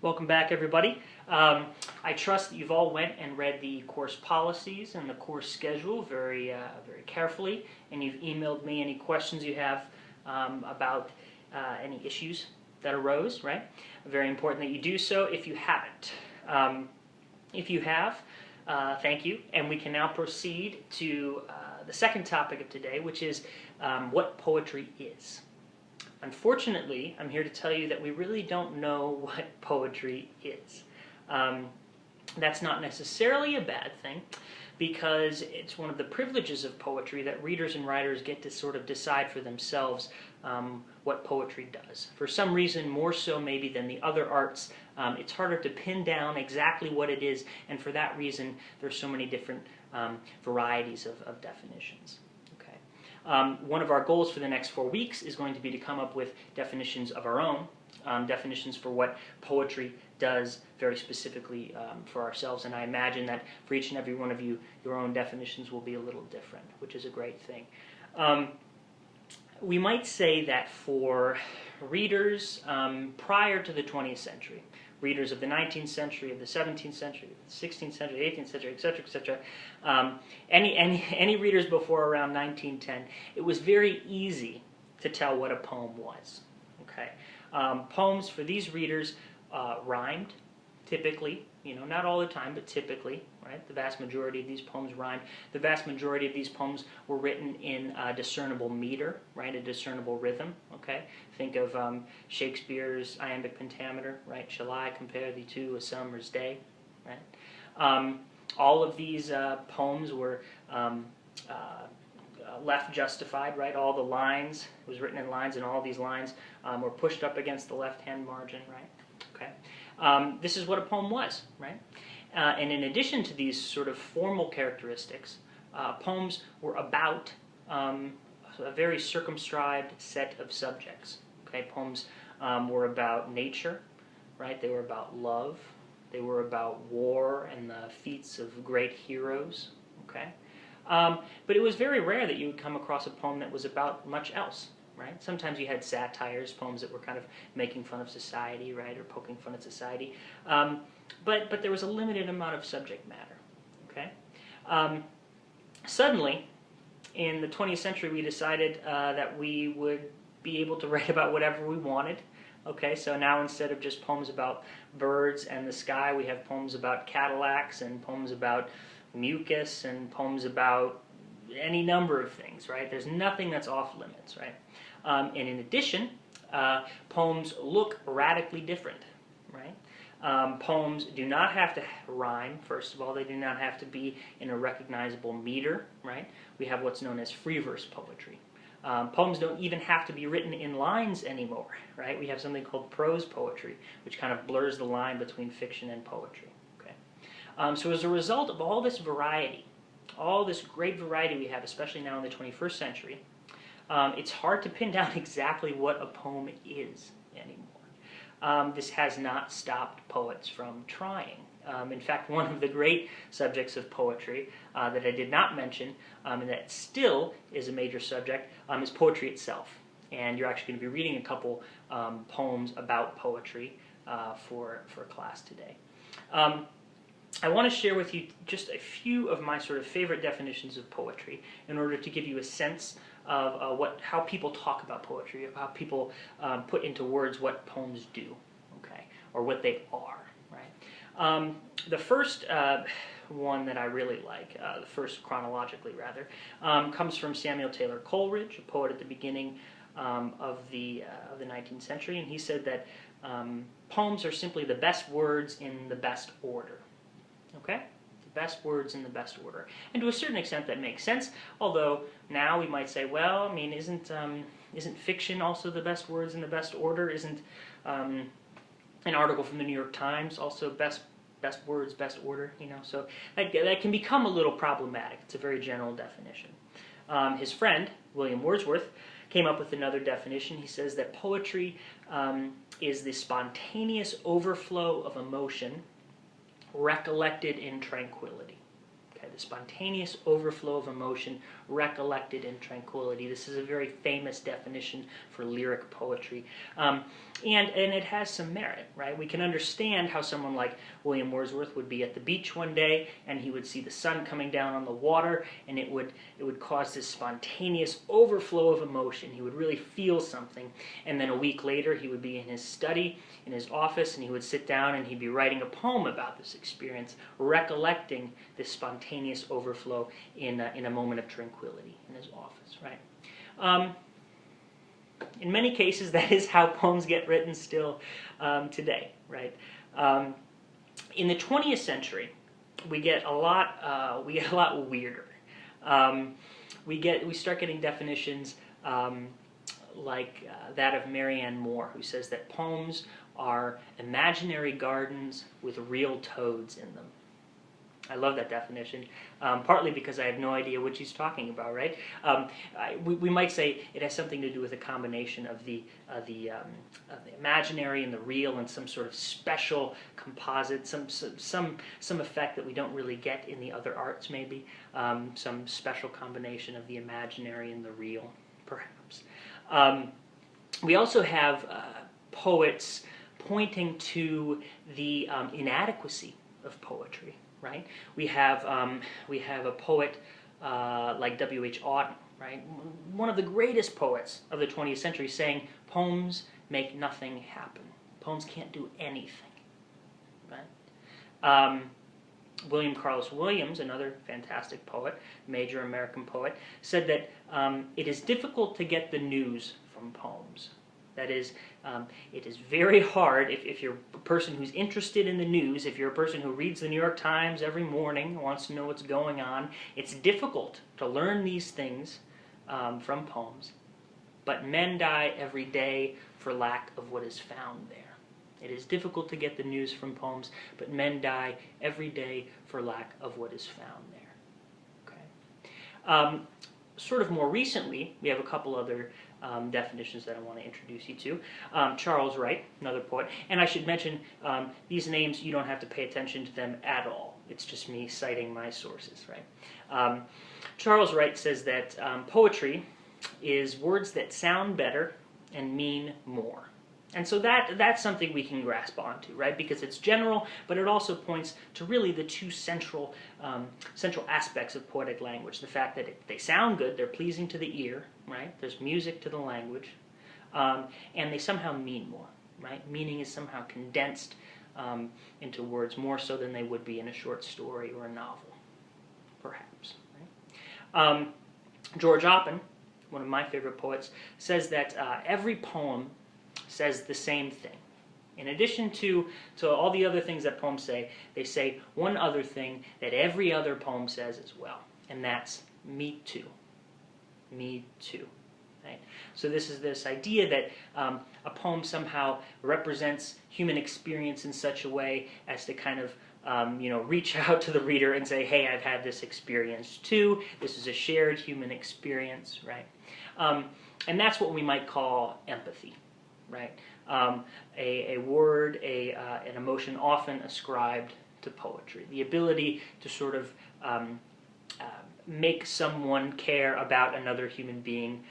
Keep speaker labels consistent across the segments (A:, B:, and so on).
A: Welcome back, everybody. I trust that you've all went and read the course policies and the course schedule very carefully, and you've emailed me any questions you have about any issues that arose, right? Very important that you do so if you haven't. If you have, thank you, and we can now proceed to the second topic of today, which is what poetry is. Unfortunately, I'm here to tell you that we really don't know what poetry is. That's not necessarily a bad thing, because it's one of the privileges of poetry that readers and writers get to sort of decide for themselves what poetry does. For some reason, more so maybe than the other arts, it's harder to pin down exactly what it is, and for that reason, there's so many different varieties of definitions. One of our goals for the next 4 weeks is going to be to come up with definitions of our own, definitions for what poetry does very specifically for ourselves, and I imagine that for each and every one of you, your own definitions will be a little different, which is a great thing. We might say that for readers prior to the 20th century, readers of the 19th century, of the 17th century, the 16th century, 18th century, etc., any readers before around 1910, it was very easy to tell what a poem was. Okay, poems for these readers rhymed, typically. Not all the time, but typically, right? The vast majority of these poems rhymed. The vast majority of these poems were written in a discernible meter, right? A discernible rhythm, okay? Think of Shakespeare's iambic pentameter, right? Shall I compare thee to a summer's day, right? All of these poems were left justified, right? All the lines, it was written in lines, and all these lines were pushed up against the left-hand margin, right? Okay. This is what a poem was, right? And in addition to these sort of formal characteristics, poems were about a very circumscribed set of subjects. Okay, poems were about nature, right? They were about love. They were about war and the feats of great heroes. Okay, but it was very rare that you would come across a poem that was about much else. Right? Sometimes you had satires, poems that were kind of making fun of society, right, or poking fun at society. But there was a limited amount of subject matter. Okay. Suddenly, in the 20th century, we decided that we would be able to write about whatever we wanted. Okay, so now instead of just poems about birds and the sky, we have poems about Cadillacs and poems about mucus and poems about any number of things, right? There's nothing that's off limits, right? And in addition, poems look radically different, right? Poems do not have to rhyme, first of all. They do not have to be in a recognizable meter, right? We have what's known as free verse poetry. Poems don't even have to be written in lines anymore, right? We have something called prose poetry, which kind of blurs the line between fiction and poetry, okay? So as a result of all this variety, all this great variety we have, especially now in the 21st century, it's hard to pin down exactly what a poem is anymore. This has not stopped poets from trying. In fact, one of the great subjects of poetry that I did not mention, and that still is a major subject, is poetry itself. And you're actually going to be reading a couple poems about poetry for class today. I want to share with you just a few of my sort of favorite definitions of poetry in order to give you a sense of how people talk about poetry, how people put into words what poems do, okay, or what they are, right? The first one that I really like, the first chronologically rather, comes from Samuel Taylor Coleridge, a poet at the beginning of the 19th century, and he said that poems are simply the best words in the best order. Okay? The best words in the best order. And to a certain extent that makes sense, although now we might say, well, I mean, isn't fiction also the best words in the best order? Isn't an article from the New York Times also best words, best order? So that can become a little problematic. It's a very general definition. His friend, William Wordsworth, came up with another definition. He says that poetry is the spontaneous overflow of emotion recollected in tranquility. Okay, the spontaneous overflow of emotion recollected in tranquility. This is a very famous definition for lyric poetry. And it has some merit, right? We can understand how someone like William Wordsworth would be at the beach one day and he would see the sun coming down on the water, and it would cause this spontaneous overflow of emotion. He would really feel something, and then a week later he would be in his study, in his office, and he would sit down and he'd be writing a poem about this experience, recollecting this spontaneous overflow in a moment of tranquility in his office, right? In many cases, that is how poems get written still today, right? In the 20th century, we get a lot weirder. We start getting definitions like that of Marianne Moore, who says that poems are imaginary gardens with real toads in them. I love that definition, partly because I have no idea what she's talking about, right? We might say it has something to do with a combination of the imaginary and the real, and some sort of special composite, some effect that we don't really get in the other arts, maybe. Some special combination of the imaginary and the real, perhaps. We also have poets pointing to the inadequacy of poetry. Right? We have a poet like W.H. Auden, right? One of the greatest poets of the 20th century, saying poems make nothing happen. Poems can't do anything, right? William Carlos Williams, another fantastic poet, major American poet, said that it is difficult to get the news from poems. That is, it is very hard if you're a person who's interested in the news, if you're a person who reads the New York Times every morning, wants to know what's going on. It's difficult to learn these things from poems, but men die every day for lack of what is found there. It is difficult to get the news from poems, but men die every day for lack of what is found there. Okay. Sort of more recently, we have a couple other definitions that I want to introduce you to. Charles Wright, another poet, and I should mention these names, you don't have to pay attention to them at all. It's just me citing my sources, right? Charles Wright says that poetry is words that sound better and mean more. And so that's something we can grasp onto, right? Because it's general, but it also points to really the two central aspects of poetic language. The fact that they sound good, they're pleasing to the ear, right? There's music to the language, and they somehow mean more, right? Meaning is somehow condensed into words more so than they would be in a short story or a novel, perhaps. Right? George Oppen, one of my favorite poets, says that every poem says the same thing. In addition to all the other things that poems say, they say one other thing that every other poem says as well, and that's me too. Me too. Right? So this is this idea that a poem somehow represents human experience in such a way as to kind of reach out to the reader and say, hey, I've had this experience too. This is a shared human experience, right? And that's what we might call empathy. Right, a word, an emotion often ascribed to poetry. The ability to sort of make someone care about another human being,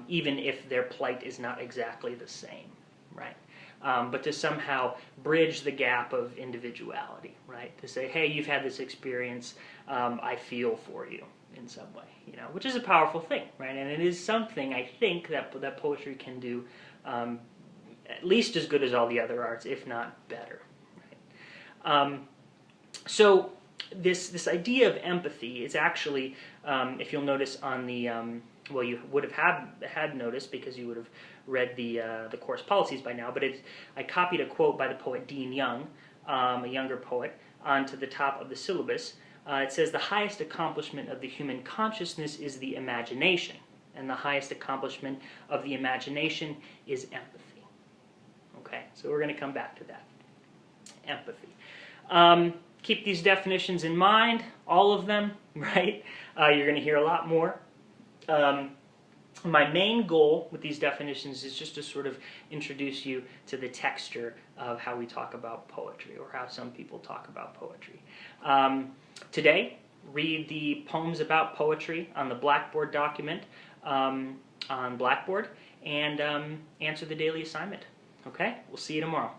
A: even if their plight is not exactly the same, right? But to somehow bridge the gap of individuality, right? To say, hey, you've had this experience, I feel for you in some way, which is a powerful thing, right? And it is something I think that poetry can do at least as good as all the other arts, if not better. Right? So this idea of empathy is actually, if you'll notice on the, well, you would have had noticed because you would have read the course policies by now, but I copied a quote by the poet Dean Young, a younger poet, onto the top of the syllabus. It says, the highest accomplishment of the human consciousness is the imagination, and the highest accomplishment of the imagination is empathy. Okay, so we're going to come back to that. Empathy. Keep these definitions in mind, all of them, right? You're going to hear a lot more. My main goal with these definitions is just to sort of introduce you to the texture of how we talk about poetry, or how some people talk about poetry. Today, read the poems about poetry on the Blackboard document on Blackboard, and answer the daily assignment. Okay? We'll see you tomorrow.